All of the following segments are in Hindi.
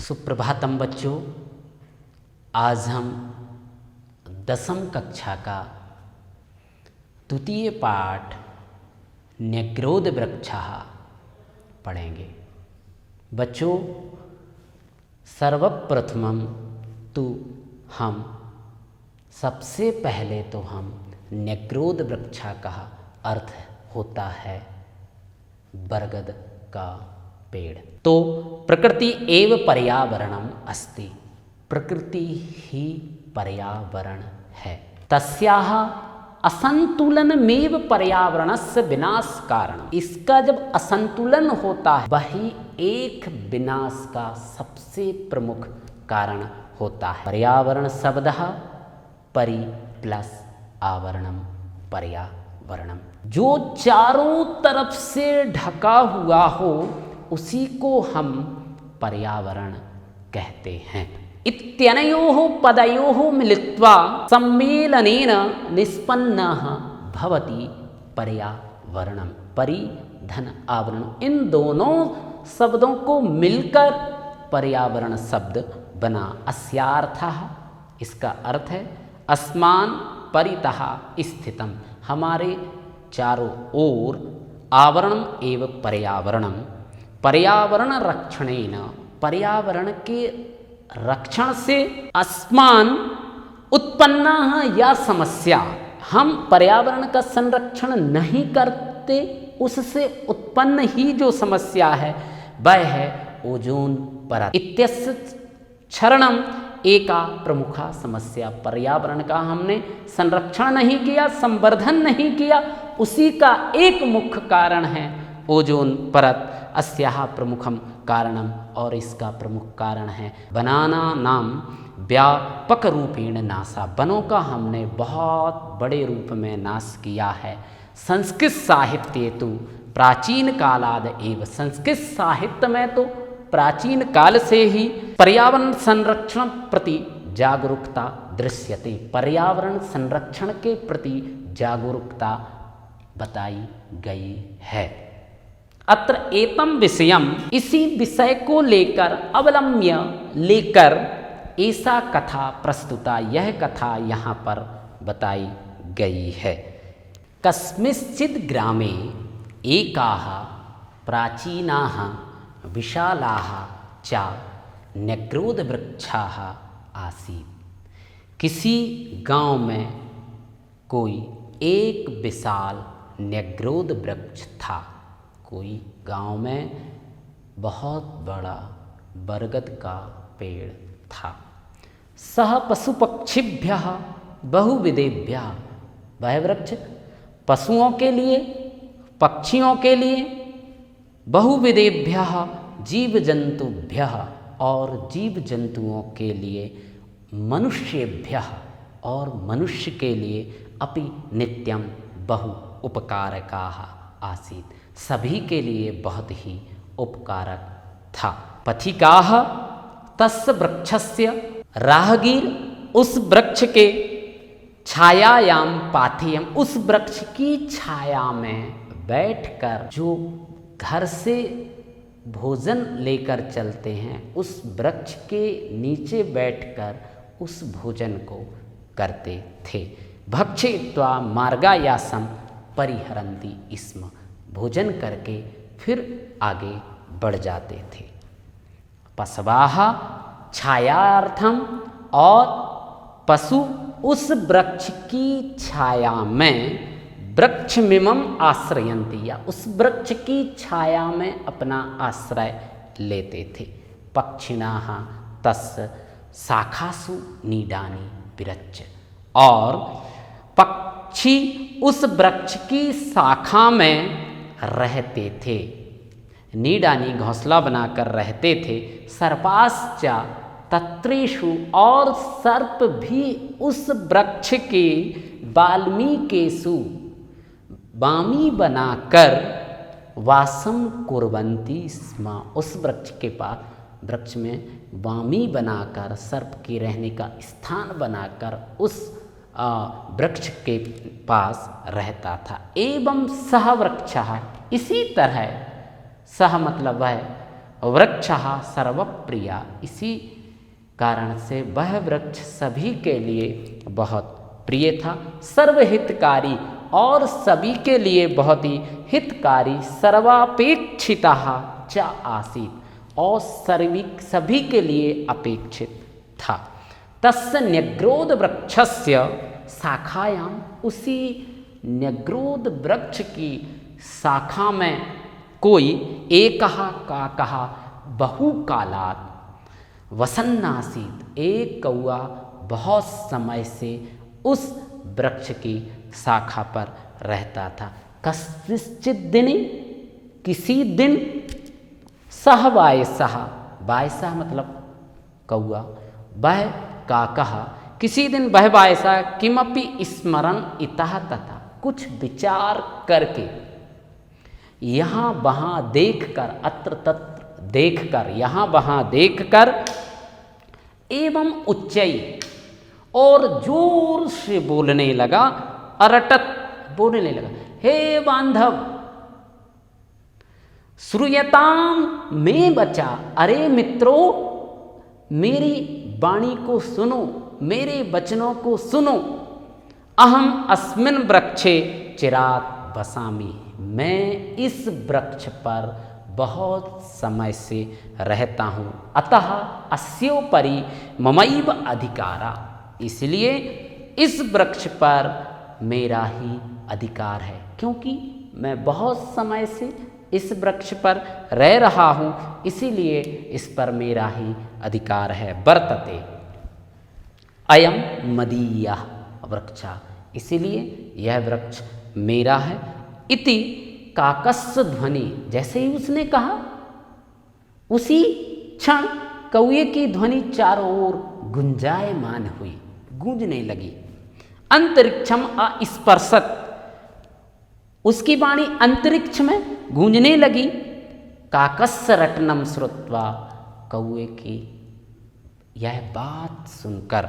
सुप्रभातम बच्चों, आज हम 10वीं कक्षा का द्वितीय पाठ न्यग्रोध वृक्षः पढ़ेंगे। बच्चों, सर्वप्रथमम तो हम सबसे पहले तो हम न्यग्रोध वृक्षः का अर्थ होता है बरगद का पेड़। तो प्रकृति एव पर्यावरणम अस्ति, प्रकृति ही पर्यावरण है। तस्याः असंतुलनमेव पर्यावरणस्य विनाश कारण, इसका जब असंतुलन होता है वही एक विनाश का सबसे प्रमुख कारण होता है। पर्यावरण शब्द परि प्लस आवरणम पर्यावरणम, जो चारों तरफ से ढका हुआ हो उसी को हम पर्यावरण कहते हैं। इत्यनयोः पदयोः मिलित्वा सम्मेलनेन निष्पन्नः भवति पर्यावरणम। परि धन आवरण, इन दोनों शब्दों को मिलकर पर्यावरण शब्द बना। अस्यार्थः, इसका अर्थ है अस्मान परितः स्थितम, हमारे चारों ओर, आवरणम एवं पर्यावरणम, पर्यावरण रक्षणेन, पर्यावरण के रक्षण से अस्मान उत्पन्ना या समस्या, हम पर्यावरण का संरक्षण नहीं करते उससे उत्पन्न ही जो समस्या है वह है ओजोन परत। इत्यस्य क्षरणम एका प्रमुखा समस्या, पर्यावरण का हमने संरक्षण नहीं किया, संवर्धन नहीं किया, उसी का एक मुख्य कारण है ओजोन परत। अस्याः प्रमुखम कारणम, और इसका प्रमुख कारण है वनाना नाम व्यापक रूपेण नाशा, वनों का हमने बहुत बड़े रूप में नाश किया है। संस्कृत साहित्य तो प्राचीन कालाद एव, संस्कृत साहित्य में तो प्राचीन काल से ही पर्यावरण संरक्षण प्रति जागरूकता दृश्यते, पर्यावरण संरक्षण के प्रति जागरूकता बताई गई है। अत्र एतम विषयम, इसी विषय को लेकर अवलंब्य लेकर ऐसा कथा प्रस्तुता, यह कथा यहाँ पर बताई गई है। कस्मिंश्चित् ग्रामे एकाः प्राचीनाः विशालाः च न्यग्रोधवृक्षाः आसीत्। किसी गांव में कोई एक विशाल न्यग्रोध वृक्ष था। कोई गांव में बहुत बड़ा बरगद का पेड़ था। सह पशु पक्षिभ्यः बहुविधेभ्यः, वह वृक्ष पशुओं के लिए, पक्षियों के लिए, बहुविधेभ्यः जीव जंतुभ्यः, और जीव जंतुओं के लिए, मनुष्येभ्यः, और मनुष्य के लिए अपि नित्यम बहु उपकारकाः आसीत्, सभी के लिए बहुत ही उपकारक था। पथिकाः तस्य वृक्षस्य, राहगीर उस वृक्ष के छायायाम पाथेयम, उस वृक्ष की छाया में बैठकर, जो घर से भोजन लेकर चलते हैं उस वृक्ष के नीचे बैठकर उस भोजन को करते थे। भक्षयित्वा मार्गायासम परिहरन्ति स्म, भोजन करके फिर आगे बढ़ जाते थे। पशवाः छायार्थम, और पशु उस वृक्ष की छाया में वृक्षमिमं आश्रयन्ति, या उस वृक्ष की छाया में अपना आश्रय लेते थे। पक्षिणाः तस्य शाखासु नीडानि विरच्य, और पक्षी उस वृक्ष की शाखा में रहते थे। नीडानी, घोंसला बनाकर रहते थे। सर्पाश्च तत्रेषु, और सर्प भी उस वृक्ष के वाल्मीकेषु, वामी बनाकर वासम कुर्वन्ति स्म, उस वृक्ष के पास, वृक्ष में वामी बनाकर, सर्प के रहने का स्थान बनाकर उस वृक्ष के पास रहता था। एवं सह वृक्षः, इसी तरह, सह मतलब है वृक्षः सर्वप्रिया, इसी कारण से वह वृक्ष सभी के लिए बहुत प्रिय था। सर्वहितकारी, और सभी के लिए बहुत ही हितकारी। सर्वापेक्षितः च आसीत्, और सभी के लिए अपेक्षित था। तस्य न्यग्रोध वृक्षस्य शाखायाम, उसी न्यग्रोध वृक्ष की शाखा में कोई एकः काकः बहुकालात् वसन्नासीत्, एक कौआ बहुत समय से उस वृक्ष की शाखा पर रहता था। कस्मिंश्चित् दिने, किसी दिन, सह वायसः, वायसः मतलब कौआ, वह काकः, किसी दिन वह वायसा किमपि स्मरन् इतः तथा, कुछ विचार करके, यहाँ वहाँ देखकर, अत्र तत्र देखकर, यहाँ वहाँ देखकर, एवं उच्चई, और जोर से बोलने लगा, अरटत बोलने लगा, हे बांधव, श्रूयताम में बचा, अरे मित्रों मेरी वाणी को सुनो, मेरे वचनों को सुनो। अहम अस्मिन् वृक्षे चिरात् वसामि, मैं इस वृक्ष पर बहुत समय से रहता हूँ। अतः अस्योपरि ममैव अधिकारा, इसलिए इस वृक्ष पर मेरा ही अधिकार है, क्योंकि मैं बहुत समय से इस वृक्ष पर रह रहा हूँ, इसीलिए इस पर मेरा ही अधिकार है। वर्तते अयम मदीयः वृक्षः, इसीलिए यह वृक्ष मेरा है। इति काकस्य ध्वनि, जैसे ही उसने कहा उसी क्षण कौए की ध्वनि चारों ओर गुंजायमान हुई, गूंजने लगी। अंतरिक्षम अस्पर्शत, उसकी वाणी अंतरिक्ष में गूंजने लगी। काकस्य रटनम श्रुत्वा, कौए की यह बात सुनकर,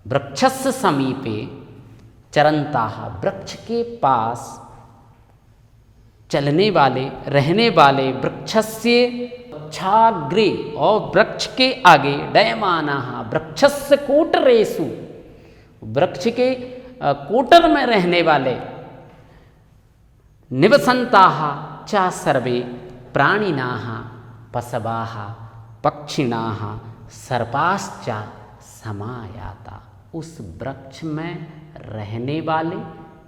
वृक्षस्य समीपे चरन्ताः, वृक्ष के पास चलने वाले, रहने वाले, वृक्षस्य छाग्रे, और वृक्ष के आगे, डयमानाः वृक्षस्य कोटरेषु, वृक्ष के कोटर में रहने वाले, निवसन्ताः च सर्वे प्राणिनाः पशवः पक्षिणाः सर्पाश्च समायाता, उस वृक्ष में रहने वाले,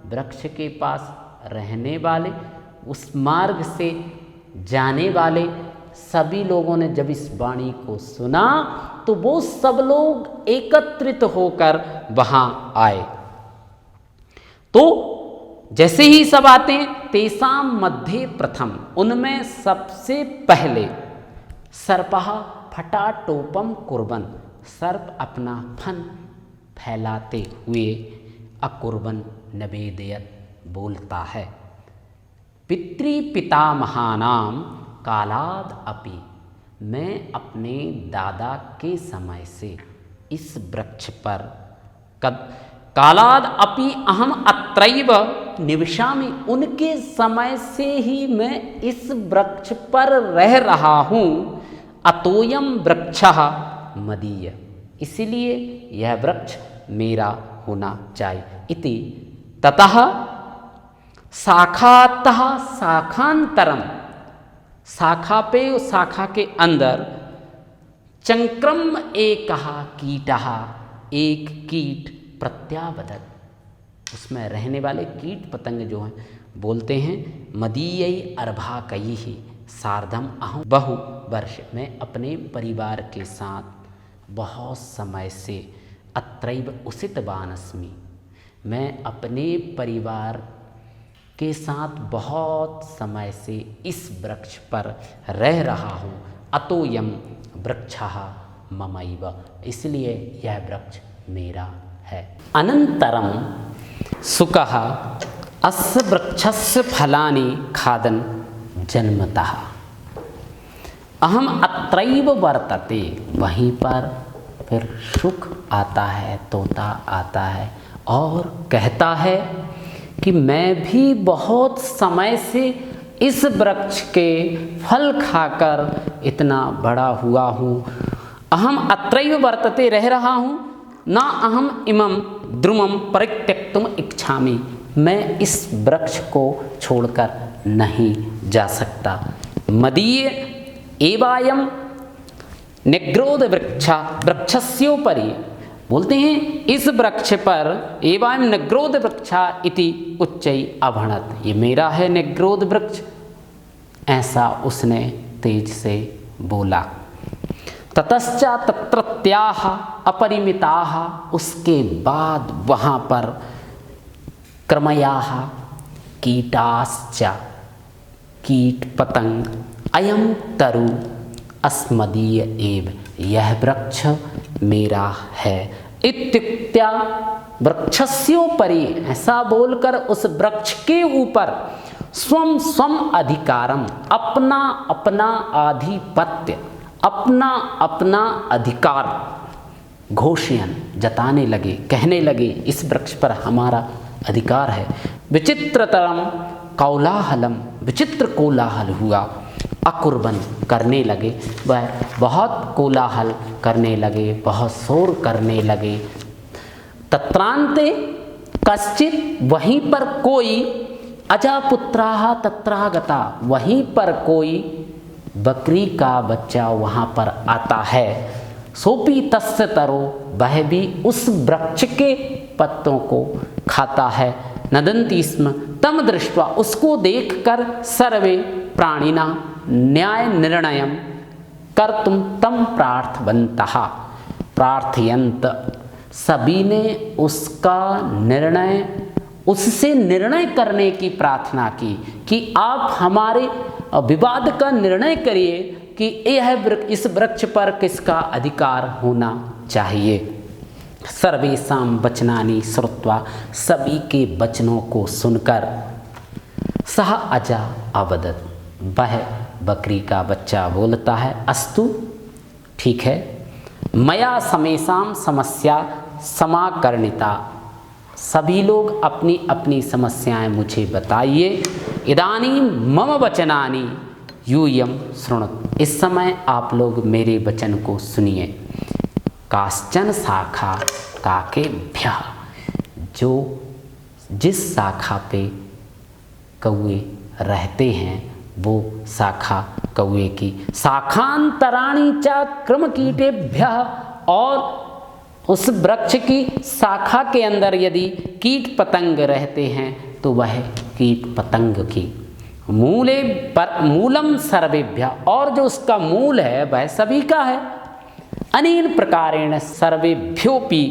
वृक्ष के पास रहने वाले, उस मार्ग से जाने वाले सभी लोगों ने जब इस वाणी को सुना तो वो सब लोग एकत्रित होकर वहाँ आए। तो जैसे ही सब आते हैं, तेसाम मध्य प्रथम, उनमें सबसे पहले सर्पः फटाटोपम कुर्बन, सर्प अपना फन फैलाते हुए अकुर्बन नवेदयत बोलता है। पितृपितामहानाम कालाद अपि, मैं अपने दादा के समय से इस वृक्ष पर कालाद अपि अहम अत्रैव निवसामि, उनके समय से ही मैं इस वृक्ष पर रह रहा हूँ। अतोयम वृक्षः मदीय, इसलिए यह वृक्ष मेरा होना चाहिए। इति ततः शाखातः शाखांतरम, शाखा पे शाखा के अंदर, चंक्रम एकः कीटः, एक कीट प्रत्यावदत, उसमें रहने वाले कीट पतंग जो हैं बोलते हैं, मदीय अर्भाकैः सार्धम अहं बहु वर्ष, मैं अपने परिवार के साथ बहुत समय से अत्रैव उषितवान् अस्मि, मैं अपने परिवार के साथ बहुत समय से इस वृक्ष पर रह रहा हूँ। अतोयम वृक्षः ममैव, इसलिए यह वृक्ष मेरा है। अनंतरम शुकः अस्य वृक्षस्य फलानि खादन् जन्मतः अहम अत्रैव वर्तते, वहीं पर फिर शुक आता है, तोता आता है और कहता है कि मैं भी बहुत समय से इस वृक्ष के फल खाकर इतना बड़ा हुआ हूँ। अहम अत्रैव वर्तते, रह रहा हूँ, ना अहम इमं द्रुमं परित्यक्तुम इच्छामि, मैं इस वृक्ष को छोड़कर नहीं जा सकता। मदीय एवायम निग्रोध वृक्षस्योपरि, बोलते हैं इस वृक्ष पर एवं निग्रोध वृक्षा इति उच्चै अभणत, ये मेरा है निग्रोध वृक्ष, ऐसा उसने तेज से बोला। ततश्चा तत्रत्याः अपरिमिताः, उसके बाद वहाँ पर क्रमयाः कीटाश्च, कीट पतंग, अयम तरु अस्मदीय एव, यह वृक्ष मेरा है। इत्युक्त्या वृक्षस्योपरि, ऐसा बोलकर उस वृक्ष के ऊपर स्वम स्वम अधिकारम, अपना अपना आधिपत्य, अपना अपना अधिकार घोषयन, जताने लगे, कहने लगे इस वृक्ष पर हमारा अधिकार है। विचित्रतरम कौलाहलम, विचित्र कोलाहल हुआ। अकुर्बन, करने लगे, वह बहुत कोलाहल करने लगे, बहुत शोर करने लगे। तत्रांते कश्चित, वहीं पर कोई, अजापुत्राः तत्रागता, वहीं पर कोई बकरी का बच्चा वहाँ पर आता है। सोपी तस्य तरो, वह भी उस वृक्ष के पत्तों को खाता है। नदन्ति स्म तम दृष्ट्वा, उसको देखकर सर्वे प्राणिना न्याय निर्णयम कर्तुम तम प्रार्थवन्तः, प्रार्थयन्त, सभी ने उसका निर्णय, उससे निर्णय करने की प्रार्थना की कि आप हमारे विवाद का निर्णय करिए कि यह इस वृक्ष पर किसका अधिकार होना चाहिए। सर्वेषां वचनानि श्रुत्वा, सभी के वचनों को सुनकर, सह अजा अवदत्, वह बकरी का बच्चा बोलता है, अस्तु ठीक है, मया समेषां समस्या समाकर्णिता, सभी लोग अपनी अपनी समस्याएं मुझे बताइए। इदानीं मम वचनानि यूयं शृणुत, इस समय आप लोग मेरे वचन को सुनिए। काश्चन शाखा काकेभ्यः, जो जिस शाखा पे कौवे रहते हैं वो शाखा कौवे की, शाखांतराणि च क्रमकीटेभ्यः, और उस वृक्ष की शाखा के अंदर यदि कीट पतंग रहते हैं तो वह कीट पतंग की। मूले पर मूलम सर्वेभ्यः, और जो उसका मूल है वह सभी का है। अनेन प्रकारेण सर्वेभ्योपि,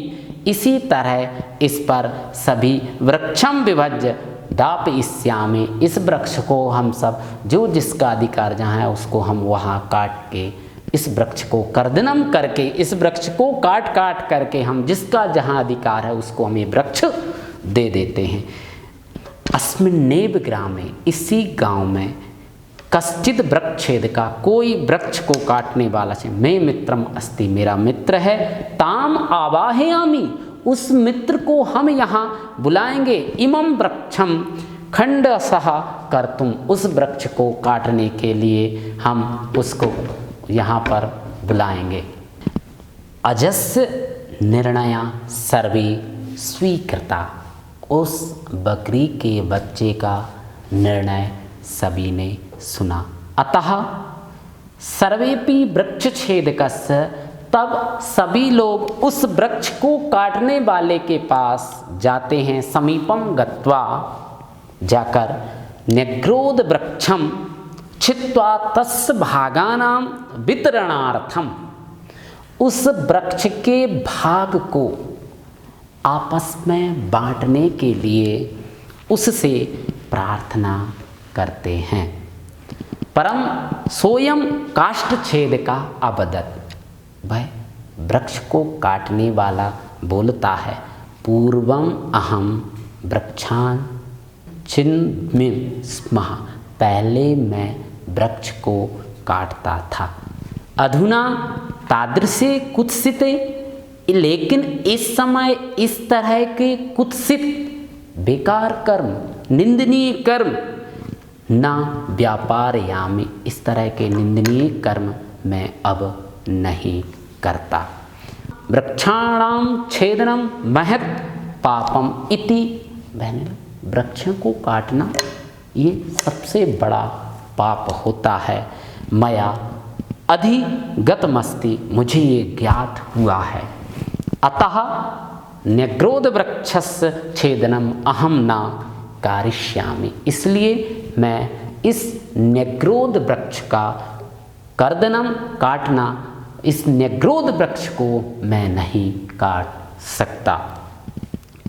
इसी तरह इस पर सभी वृक्षम विभज्य दापयिष्यामि, इस वृक्ष को हम सब, जो जिसका अधिकार जहाँ है उसको हम वहाँ काट के, इस वृक्ष को कर्दनम करके, इस वृक्ष को काट काट करके हम जिसका जहाँ अधिकार है उसको हम ये वृक्ष दे देते हैं। अस्मिन्नेव ग्रामे, इसी गांव में, कश्चित वृक्षेद का, कोई वृक्ष को काटने वाला से, मैं मित्रम अस्ति, मेरा मित्र है, ताम आवाहयामि, उस मित्र को हम यहाँ बुलाएंगे। इमं वृक्षम खंडसः कर्तुम, उस वृक्ष को काटने के लिए हम उसको यहाँ पर बुलाएंगे। अजस्य निर्णया सर्वे स्वीकृता, उस बकरी के बच्चे का निर्णय सभी ने सुना। अतः सर्वेपि वृक्षछेदकस्य, तब सभी लोग उस वृक्ष को काटने वाले के पास जाते हैं। समीपम गत्वा, जाकर, निग्रोध वृक्षम छित्त्वा तस्य भागानां वितरणार्थम, उस वृक्ष के भाग को आपस में बांटने के लिए उससे प्रार्थना करते हैं। परम सोयम काष्ठछेद का अवदत्, वह वृक्ष को काटने वाला बोलता है, पूर्वम अहम वृक्षान छिन्मि स्म, पहले मैं वृक्ष को काटता था। अधुना तादृशे कुत्सिते, लेकिन इस समय इस तरह के कुत्सित बेकार कर्म, निंदनीय कर्म ना व्यापारयामि, इस तरह के निंदनीय कर्म मैं अब नहीं करता। वृक्षाणाम छेदनम महत् पापम इति, वृक्षों को काटना ये सबसे बड़ा पाप होता है। मया अधिगतमस्ति, मुझे ये ज्ञात हुआ है। अतः न्यग्रोध वृक्षस्य छेदनम अहम न कारिष्यामि, इसलिए मैं इस न्यग्रोध वृक्ष का कर्दनम काटना, इस न्यग्रोध वृक्ष को मैं नहीं काट सकता।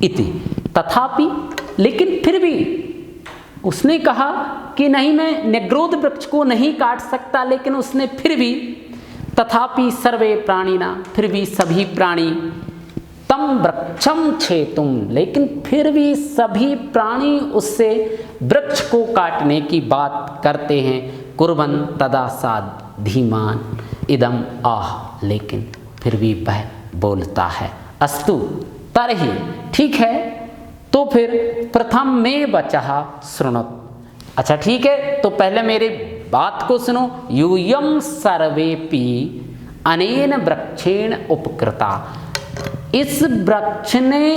इति, तथापि, लेकिन फिर भी उसने कहा कि नहीं मैं न्यग्रोध वृक्ष को नहीं काट सकता, लेकिन उसने फिर भी तथापि सर्वे प्राणिना, फिर भी सभी प्राणी तम वृक्षम छेतुम, लेकिन फिर भी सभी प्राणी उससे वृक्ष को काटने की बात करते हैं। कुर्बन तदा साध धीमान इदम आह, लेकिन फिर भी वह बोलता है। अस्तु तरहि, ठीक है, तो फिर प्रथम में वचः शृणुत। अच्छा ठीक है, तो पहले मेरी बात को सुनो। यूयम सर्वेपि अनेन वृक्षेण उपकृता, इस वृक्ष ने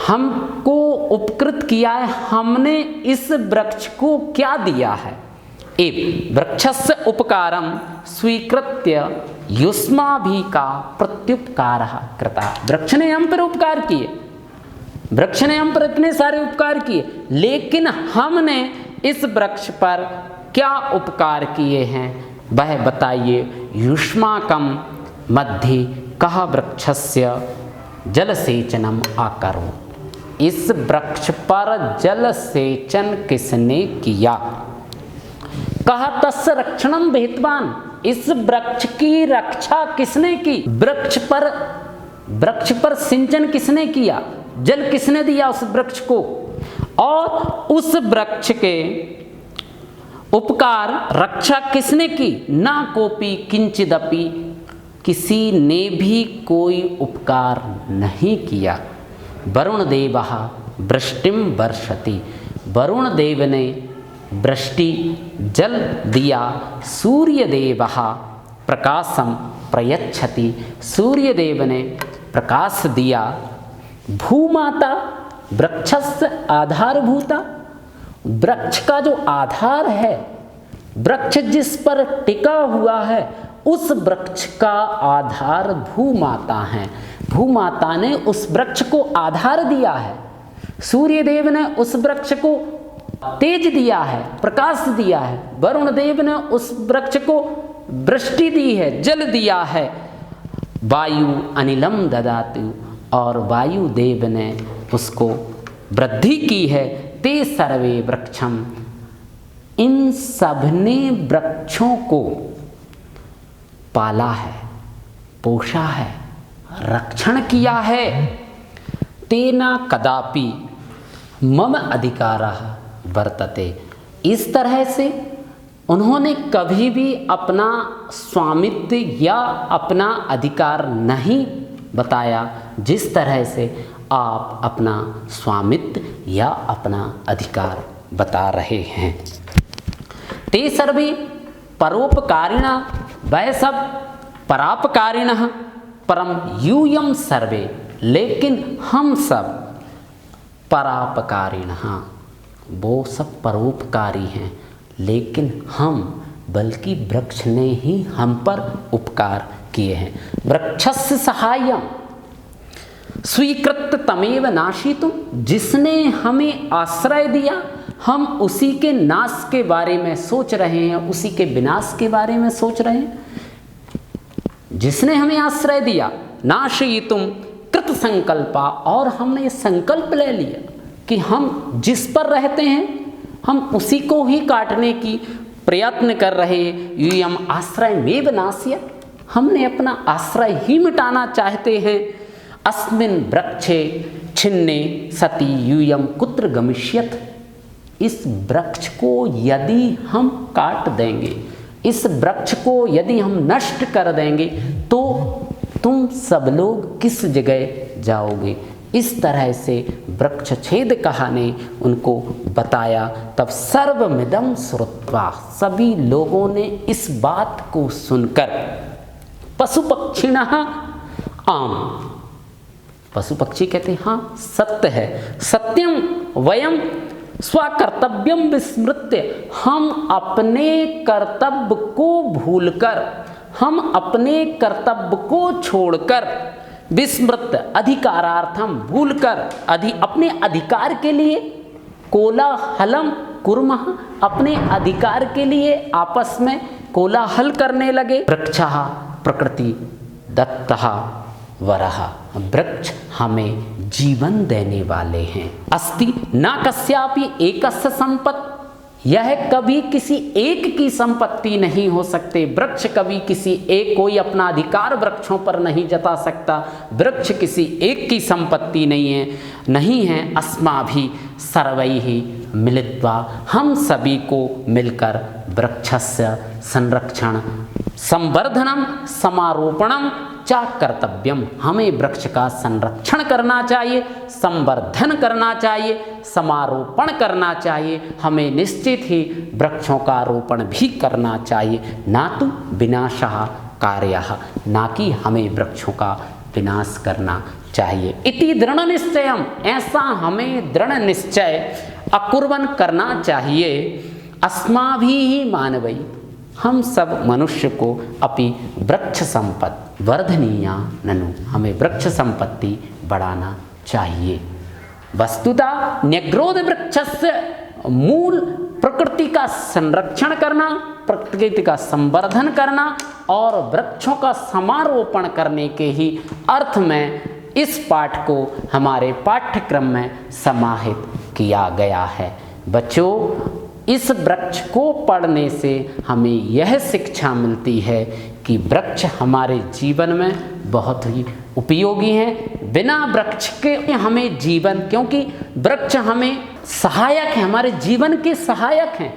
हमको उपकृत किया है, हमने इस वृक्ष को क्या दिया है। एव वृक्षस्य उपकारम स्वीकृत्य युष्माभि का प्रत्युपकार कृता, वृक्ष ने हम पर उपकार किए, वृक्ष ने हम पर इतने सारे उपकार किए, लेकिन हमने इस वृक्ष पर क्या उपकार किए हैं वह बताइए। युष्माकम मध्य कहा वृक्षस्य जलसेचनम आकरो, इस वृक्ष पर जल सेचन किसने किया। कहा तस्य रक्षणम विहितवान, इस वृक्ष की रक्षा किसने की। वृक्ष पर सिंचन किसने किया, जल किसने दिया उस वृक्ष को, और उस वृक्ष के उपकार रक्षा किसने की। ना कोपी किंचिदपि, किसी ने भी कोई उपकार नहीं किया। वरुण देवः वृष्टिम वर्षति, वरुण देव ने वृष्टि जल दिया। सूर्य देवः प्रकाशम प्रयच्छति, सूर्य देव ने प्रकाश दिया। भूमाता वृक्षस्य आधारभूता, वृक्ष का जो आधार है, वृक्ष जिस पर टिका हुआ है, उस वृक्ष का आधार भूमाता है। भूमाता ने उस वृक्ष को आधार दिया है। सूर्य देव ने उस वृक्ष को तेज दिया है, प्रकाश दिया है। वरुण देव ने उस वृक्ष को वृष्टि दी है, जल दिया है। वायु अनिलम ददातु, और वायु देव ने उसको वृद्धि की है। ते सर्वे वृक्षम, इन सबने वृक्षों को पाला है, पोषा है, रक्षण किया है। तेना कदापि मम अधिकारः वर्तते, इस तरह से उन्होंने कभी भी अपना स्वामित्व या अपना अधिकार नहीं बताया, जिस तरह से आप अपना स्वामित्व या अपना अधिकार बता रहे हैं। ते सर्वे परोपकारिणः, वह सब परापकारिणः, परम यूयम सर्वे, लेकिन हम सब परापकारिणः, वो सब परोपकारी हैं, लेकिन हम, बल्कि वृक्ष ने ही हम पर उपकार किए हैं। वृक्षस्य सहायम स्वीकृत तमेव नाशितुम, जिसने हमें आश्रय दिया हम उसी के नाश के बारे में सोच रहे हैं, उसी के विनाश के बारे में सोच रहे हैं। जिसने हमें आश्रय दिया, नाशयितुम कृत संकल्पा, और हमने संकल्प ले लिया कि हम जिस पर रहते हैं हम उसी को ही काटने की प्रयत्न कर रहे हैं। यूयम आश्रय में नाश्य, हमने अपना आश्रय ही मिटाना चाहते हैं। अस्मिन् वृक्षे छिन्ने सति यूयम कुत्र गमिष्यथ, इस वृक्ष को यदि हम काट देंगे, इस वृक्ष को यदि हम नष्ट कर देंगे, तो तुम सब लोग किस जगह जाओगे, इस तरह से वृक्ष छेदकः ने उनको बताया। तब सर्वमिदं श्रुत्वा, सभी लोगों ने इस बात को सुनकर, पशु पक्षिणः आम, पशु पक्षी कहते हैं हाँ सत्य है, सत्यम वयम स्वकर्तव्यम विस्मृत्य, हम अपने कर्तव्य को भूलकर, हम अपने कर्तव्य को छोड़कर, विस्मृत अधिकारार्थम, भूलकर, अपने अधिकार के लिए, कोलाहलम कुर्मः, अपने अधिकार के लिए आपस में कोलाहल करने लगे। वृक्षः प्रकृति दत्तः वरः, वृक्ष हमें जीवन देने वाले हैं। अस्ति न कस्यापि एकस्य संपत्ति, यह कभी किसी एक की संपत्ति नहीं हो सकते। वृक्ष कभी किसी एक, कोई अपना अधिकार वृक्षों पर नहीं जता सकता। वृक्ष किसी एक की संपत्ति नहीं है। अस्माभि सर्वैः मिलित्वा, हम सभी को मिलकर वृक्षस्य संरक्षण, संवर्धनम, समारोपणम च कर्तव्यम, हमें वृक्ष का संरक्षण करना चाहिए, संवर्धन करना चाहिए, समारोपण करना चाहिए। हमें निश्चित ही वृक्षों का रोपण भी करना चाहिए। ना तो विनाशः कार्यः, ना कि हमें वृक्षों का विनाश करना चाहिए। इति दृढ़ निश्चयम, ऐसा हमें दृढ़ निश्चय अकुर्वन् करना चाहिए। अस्माभिः मानवै, हम सब मनुष्य को अपि वृक्ष संपत्ति वर्धनीया ननु, हमें वृक्ष संपत्ति बढ़ाना चाहिए। वस्तुतः न्यग्रोध वृक्षस्य मूल प्रकृति का संरक्षण करना, प्रकृति का संवर्धन करना और वृक्षों का समारोपण करने के ही अर्थ में इस पाठ को हमारे पाठ्यक्रम में समाहित किया गया है। बच्चों, इस वृक्ष को पढ़ने से हमें यह शिक्षा मिलती है कि वृक्ष हमारे जीवन में बहुत ही उपयोगी हैं। बिना वृक्ष के हमें जीवन, क्योंकि वृक्ष हमें सहायक है, हमारे जीवन के सहायक हैं,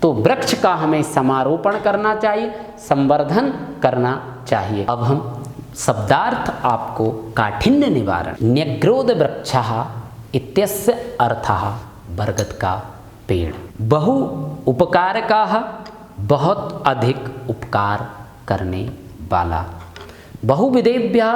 तो वृक्ष का हमें समारोपण करना चाहिए, संवर्धन करना चाहिए। अब हम शब्दार्थ आपको काठिन्य निवारण, न्यग्रोध वृक्षः इत्यस्य अर्थः बरगद का पेड़, बहु उपकारकः, बहुत अधिक उपकार करने वाला, बहुविधेभ्यः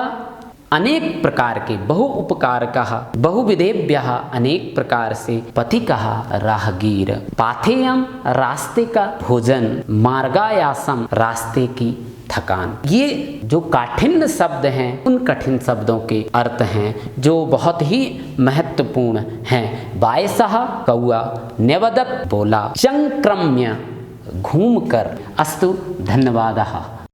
अनेक प्रकार के, बहु उपकारकः, बहुविधेभ्यः अनेक प्रकार से, पथिकः राहगीर, पाथेयम रास्ते का भोजन, मार्गायासम रास्ते की थकान। ये जो काठिन्य शब्द हैं उन कठिन शब्दों के अर्थ हैं जो बहुत ही महत्वपूर्ण हैं। वायसः कौआ, न्यवदत् बोला, चंक्रम्य घूमकर। अस्तु, धन्यवादः।